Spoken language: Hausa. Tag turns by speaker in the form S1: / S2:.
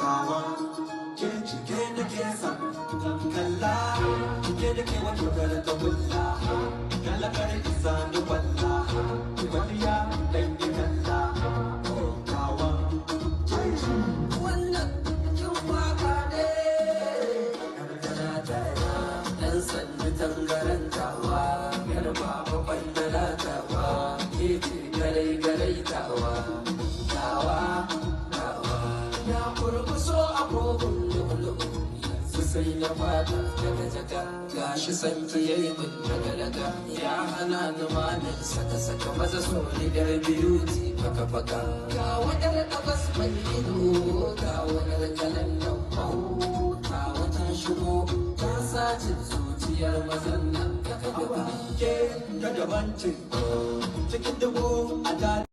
S1: tawa ke cike da ke san kalla cike da ke wato da ta bulla kalla kare isa da walla kwaliya dan ki kalla tawa
S2: wannan kin waka ne dan sanni tangarantawa garba babban dalatawa ke ce garai tawa ya kurkuso agogon lulu yanzu sai na fata jaga gashi sanki yayi min daga ya hana ni manin saka maza so ni yar beauty faka ga wadar dabas mai ido ga wadar kalan nan ga wata shigo ta sace zuciyar mazan nan
S1: ke ta daban ce cikin dubu a